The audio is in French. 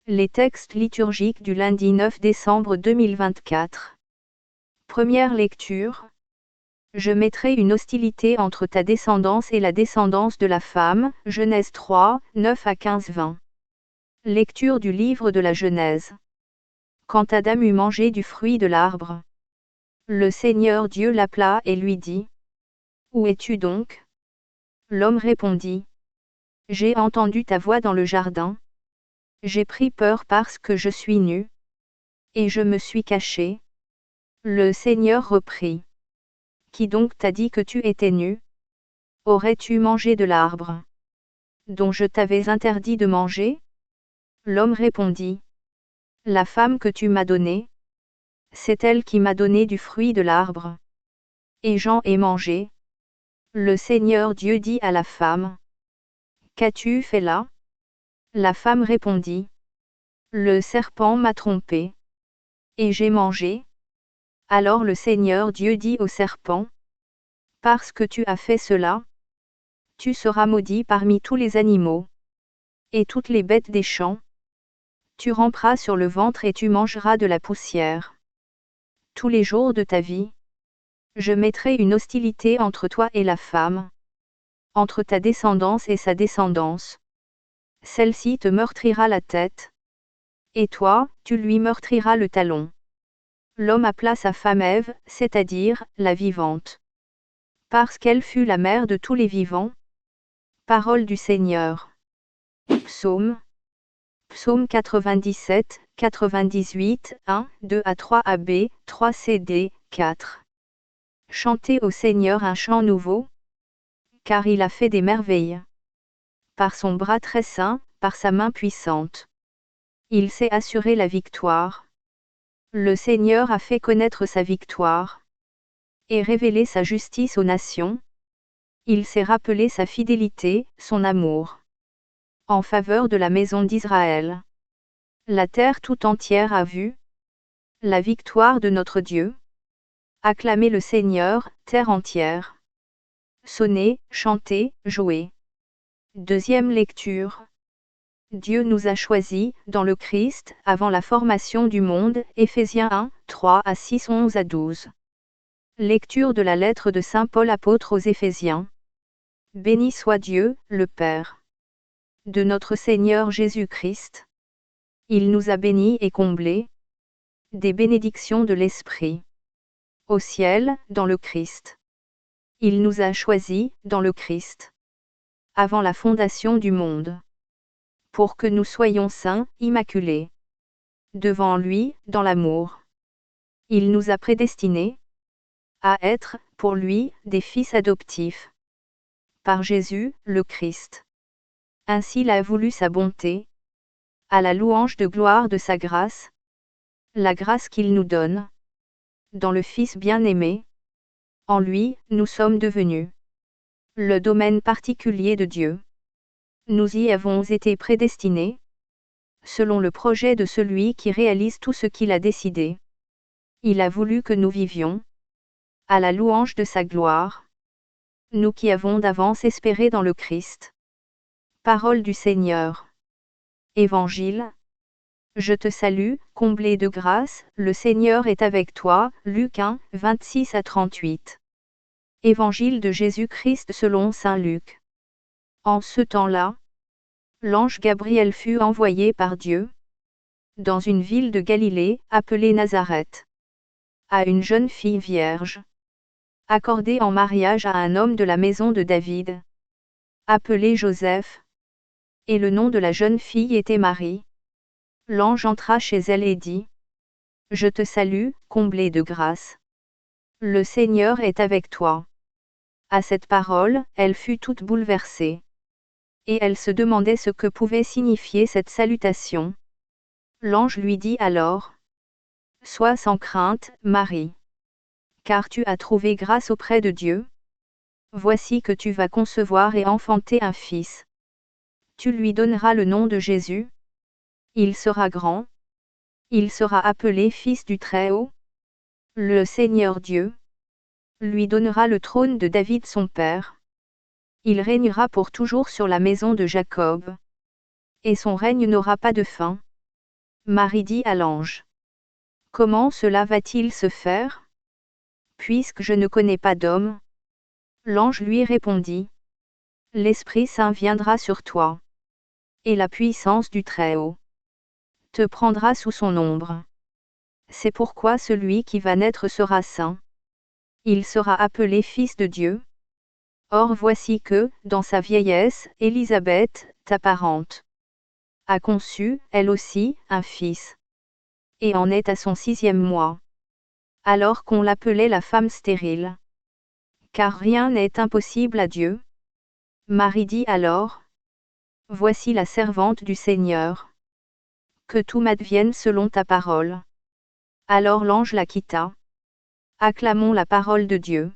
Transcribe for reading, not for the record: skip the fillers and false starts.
Les textes liturgiques du lundi 9 décembre 2024. Première lecture. Je mettrai une hostilité entre ta descendance et la descendance de la femme. Genèse 3, 9 à 15-20. Lecture du livre de la Genèse. Quand Adam eut mangé du fruit de l'arbre, le Seigneur Dieu l'appela et lui dit: Où es-tu donc? L'homme répondit: J'ai entendu ta voix dans le jardin. J'ai pris peur parce que je suis nu, et je me suis caché. Le Seigneur reprit: Qui donc t'a dit que tu étais nu? Aurais-tu mangé de l'arbre dont je t'avais interdit de manger? L'homme répondit: La femme que tu m'as donnée, c'est elle qui m'a donné du fruit de l'arbre, et j'en ai mangé. Le Seigneur Dieu dit à la femme: Qu'as-tu fait là? La femme répondit: Le serpent m'a trompée, et j'ai mangé. Alors le Seigneur Dieu dit au serpent: Parce que tu as fait cela, tu seras maudit parmi tous les animaux, et toutes les bêtes des champs. Tu ramperas sur le ventre et tu mangeras de la poussière tous les jours de ta vie. Je mettrai une hostilité entre toi et la femme, entre ta descendance et sa descendance. Celle-ci te meurtrira la tête, et toi, tu lui meurtriras le talon. L'homme appela sa femme Ève, c'est-à-dire, la vivante, parce qu'elle fut la mère de tous les vivants. Parole du Seigneur. Psaume 97, 98, 1, 2 à 3 AB, 3 CD, 4. Chantez au Seigneur un chant nouveau, car il a fait des merveilles. Par son bras très saint, par sa main puissante, il s'est assuré la victoire. Le Seigneur a fait connaître sa victoire, et révélé sa justice aux nations. Il s'est rappelé sa fidélité, son amour, en faveur de la maison d'Israël. La terre tout entière a vu la victoire de notre Dieu. Acclamez le Seigneur, terre entière. Sonnez, chantez, jouez. Deuxième lecture. Dieu nous a choisis, dans le Christ, avant la formation du monde. Éphésiens 1, 3 à 6, 11 à 12. Lecture de la lettre de Saint Paul apôtre aux Éphésiens. Béni soit Dieu, le Père de notre Seigneur Jésus-Christ. Il nous a bénis et comblés des bénédictions de l'Esprit au ciel, dans le Christ. Il nous a choisis, dans le Christ, avant la fondation du monde, pour que nous soyons saints, immaculés, devant lui, dans l'amour. Il nous a prédestinés à être, pour lui, des fils adoptifs, par Jésus, le Christ. Ainsi l'a voulu sa bonté, à la louange de gloire de sa grâce, la grâce qu'il nous donne, dans le Fils bien-aimé. En lui, nous sommes devenus le domaine particulier de Dieu. Nous y avons été prédestinés, selon le projet de celui qui réalise tout ce qu'il a décidé. Il a voulu que nous vivions à la louange de sa gloire, nous qui avons d'avance espéré dans le Christ. Parole du Seigneur. Évangile. Je te salue, comblé de grâce, le Seigneur est avec toi. Luc 1, 26 à 38. Évangile de Jésus-Christ selon saint Luc. En ce temps-là, l'ange Gabriel fut envoyé par Dieu dans une ville de Galilée, appelée Nazareth, à une jeune fille vierge, accordée en mariage à un homme de la maison de David, appelé Joseph. Et le nom de la jeune fille était Marie. L'ange entra chez elle et dit: Je te salue, comblée de grâce. Le Seigneur est avec toi. À cette parole, elle fut toute bouleversée. Et elle se demandait ce que pouvait signifier cette salutation. L'ange lui dit alors: Sois sans crainte, Marie, car tu as trouvé grâce auprès de Dieu. Voici que tu vas concevoir et enfanter un fils. Tu lui donneras le nom de Jésus. Il sera grand. Il sera appelé Fils du Très-Haut. Le Seigneur Dieu lui donnera le trône de David son père. Il régnera pour toujours sur la maison de Jacob. Et son règne n'aura pas de fin. Marie dit à l'ange. Comment cela va-t-il se faire? Puisque je ne connais pas d'homme. L'ange lui répondit. L'Esprit Saint viendra sur toi. Et la puissance du Très-Haut te prendra sous son ombre. C'est pourquoi celui qui va naître sera saint. Il sera appelé Fils de Dieu. Or voici que, dans sa vieillesse, Élisabeth, ta parente, a conçu, elle aussi, un fils. Et en est à son 6e mois. Alors qu'on l'appelait la femme stérile. Car rien n'est impossible à Dieu. Marie dit alors. Voici la servante du Seigneur. Que tout m'advienne selon ta parole. Alors l'ange la quitta. Acclamons la parole de Dieu.